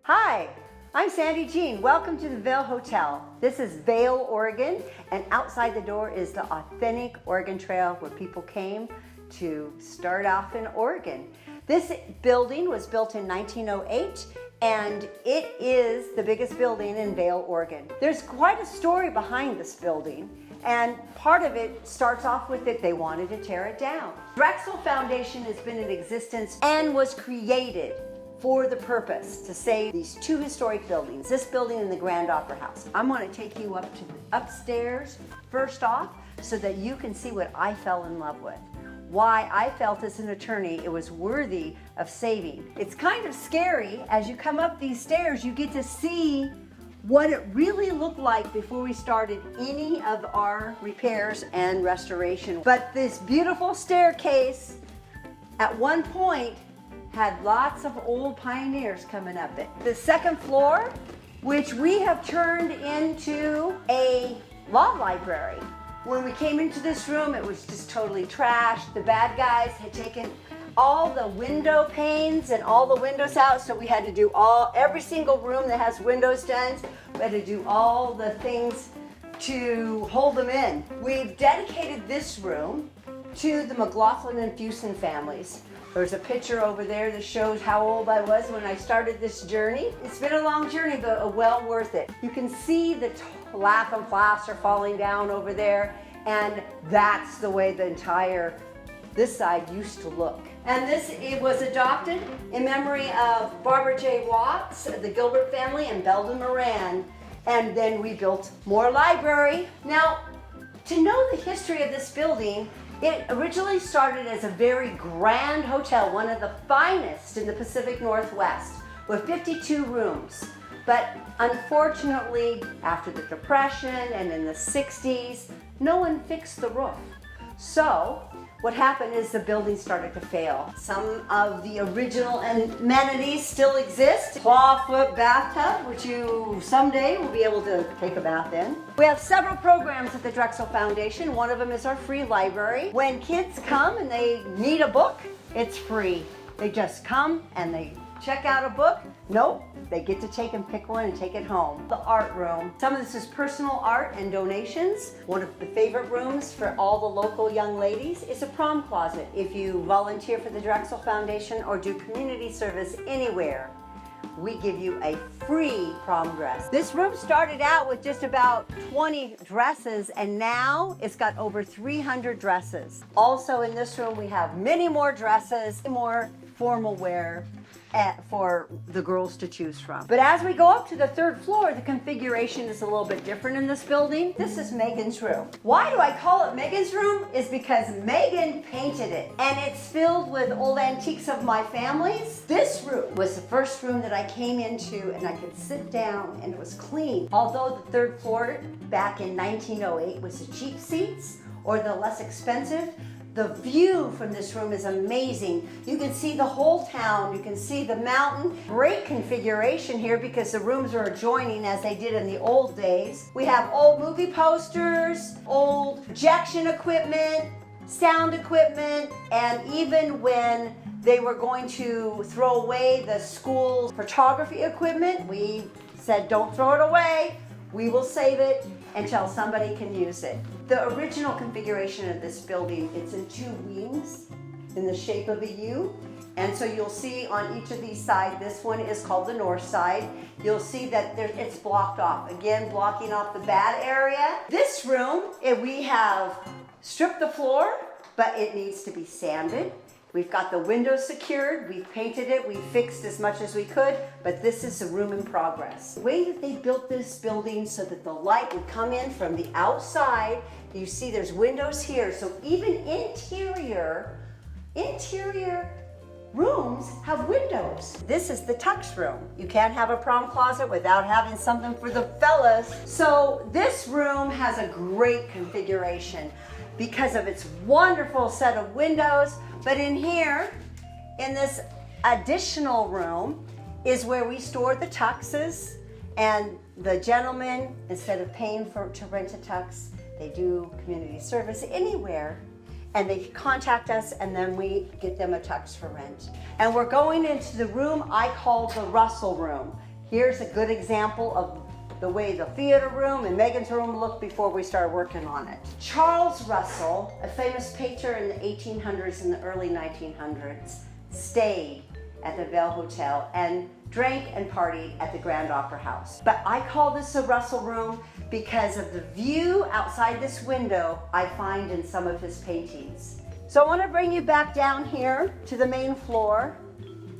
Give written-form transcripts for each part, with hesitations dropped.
Hi, I'm Sandy Jean. Welcome to the Vale Hotel. This is Vale, Oregon, and outside the door is the authentic Oregon Trail where people came to start off in Oregon. This building was built in 1908 and it is the biggest building in Vale, Oregon. There's quite a story behind this building, and part of it starts off with it they wanted to tear it down. Drexel Foundation has been in existence and was created for the purpose to save these two historic buildings, this building and the Grand Opera House. I'm going to take you up to the upstairs first off so that you can see what I fell in love with. Why I felt as an attorney it was worthy of saving. It's kind of scary. As you come up these stairs, you get to see what it really looked like before we started any of our repairs and restoration. But this beautiful staircase at one point had lots of old pioneers coming up it. The second floor, which we have turned into a law library. When we came into this room, it was just totally trashed. The bad guys had taken all the window panes and all the windows out, so we had to do every single room that has windows done. We had to do all the things to hold them in. We've dedicated this room to the McLaughlin and Fusen families. There's a picture over there that shows how old I was when I started this journey. It's been a long journey, but well worth it. You can see the lath and plaster falling down over there, and that's the way this side used to look. And it was adopted in memory of Barbara J. Watts, the Gilbert family, and Belden Moran. And then we built more library. Now, to know the history of this building, it originally started as a very grand hotel, one of the finest in the Pacific Northwest, with 52 rooms. But unfortunately, after the Depression and in the 60s, no one fixed the roof. So what happened is the building started to fail. Some of the original amenities still exist. Clawfoot bathtub, which you someday will be able to take a bath in. We have several programs at the Drexel Foundation. One of them is our free library. When kids come and they need a book, it's free. They just come and they check out a book. Nope, they get to take and pick one and take it home. The art room. Some of this is personal art and donations. One of the favorite rooms for all the local young ladies is a prom closet. If you volunteer for the Drexel Foundation or do community service anywhere, we give you a free prom dress. This room started out with just about 20 dresses, and now it's got over 300 dresses. Also in this room we have many more dresses, more formal wear for the girls to choose from. But as we go up to the third floor, the configuration is a little bit different in this building. This is Megan's room. Why do I call it Megan's room? Is because Megan painted it, and it's filled with old antiques of my family's. This room was the first room that I came into, and I could sit down and it was clean. Although the third floor back in 1908 was the cheap seats or the less expensive, the view from this room is amazing. You can see the whole town, you can see the mountain. Great configuration here because the rooms are adjoining as they did in the old days. We have old movie posters, old projection equipment, sound equipment, and even when they were going to throw away the school photography equipment, we said don't throw it away. We will save it until somebody can use it. The original configuration of this building, it's in two wings in the shape of a U. And so you'll see on each of these sides, this one is called the north side. You'll see that it's blocked off. Again, blocking off the bad area. This room, we have stripped the floor, but it needs to be sanded. We've got the windows secured, we've painted it, we've fixed as much as we could, but this is a room in progress. The way that they built this building so that the light would come in from the outside, you see there's windows here, so even interior rooms have windows. This is the tux room. You can't have a prom closet without having something for the fellas. So this room has a great configuration because of its wonderful set of windows. But in here, in this additional room, is where we store the tuxes, and the gentlemen, instead of paying to rent a tux, they do community service anywhere, and they contact us, and then we get them a tux for rent. And we're going into the room I call the Russell room. Here's a good example of the way the theater room and Megan's room looked before we started working on it. Charles Russell, a famous painter in the 1800s and the early 1900s, stayed at the Vale Hotel and drank and partied at the Grand Opera House. But I call this a Russell room because of the view outside this window I find in some of his paintings. So I want to bring you back down here to the main floor.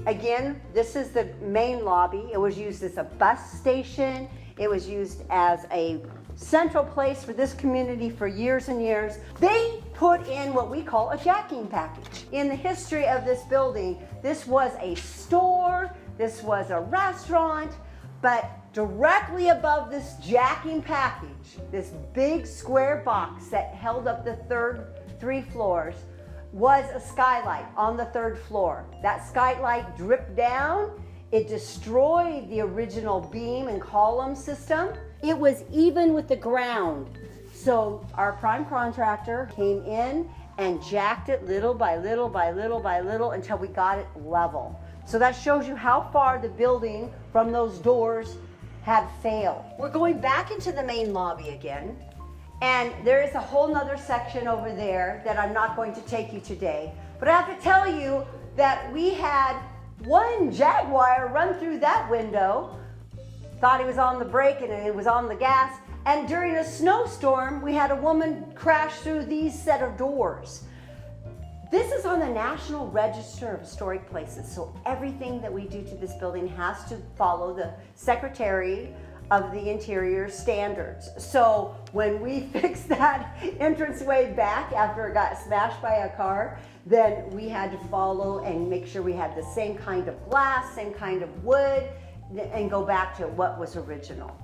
Again, this is the main lobby. It was used as a bus station. It was used as a central place for this community for years and years. They put in what we call a jacking package. In the history of this building, this was a store, this was a restaurant, but directly above this jacking package, this big square box that held up the three floors, was a skylight on the 3rd floor. That skylight dripped down. It destroyed the original beam and column system. It was even with the ground. So our prime contractor came in and jacked it little by little by little by little until we got it level. So that shows you how far the building from those doors had failed. We're going back into the main lobby again. And there is a whole nother section over there that I'm not going to take you today. But I have to tell you that we had one Jaguar run through that window, thought he was on the brake and it was on the gas. And during a snowstorm, we had a woman crash through these set of doors. This is on the National Register of Historic Places. So everything that we do to this building has to follow the Secretary of the Interior standards. So when we fixed that entranceway back after it got smashed by a car, then we had to follow and make sure we had the same kind of glass, same kind of wood, and go back to what was original.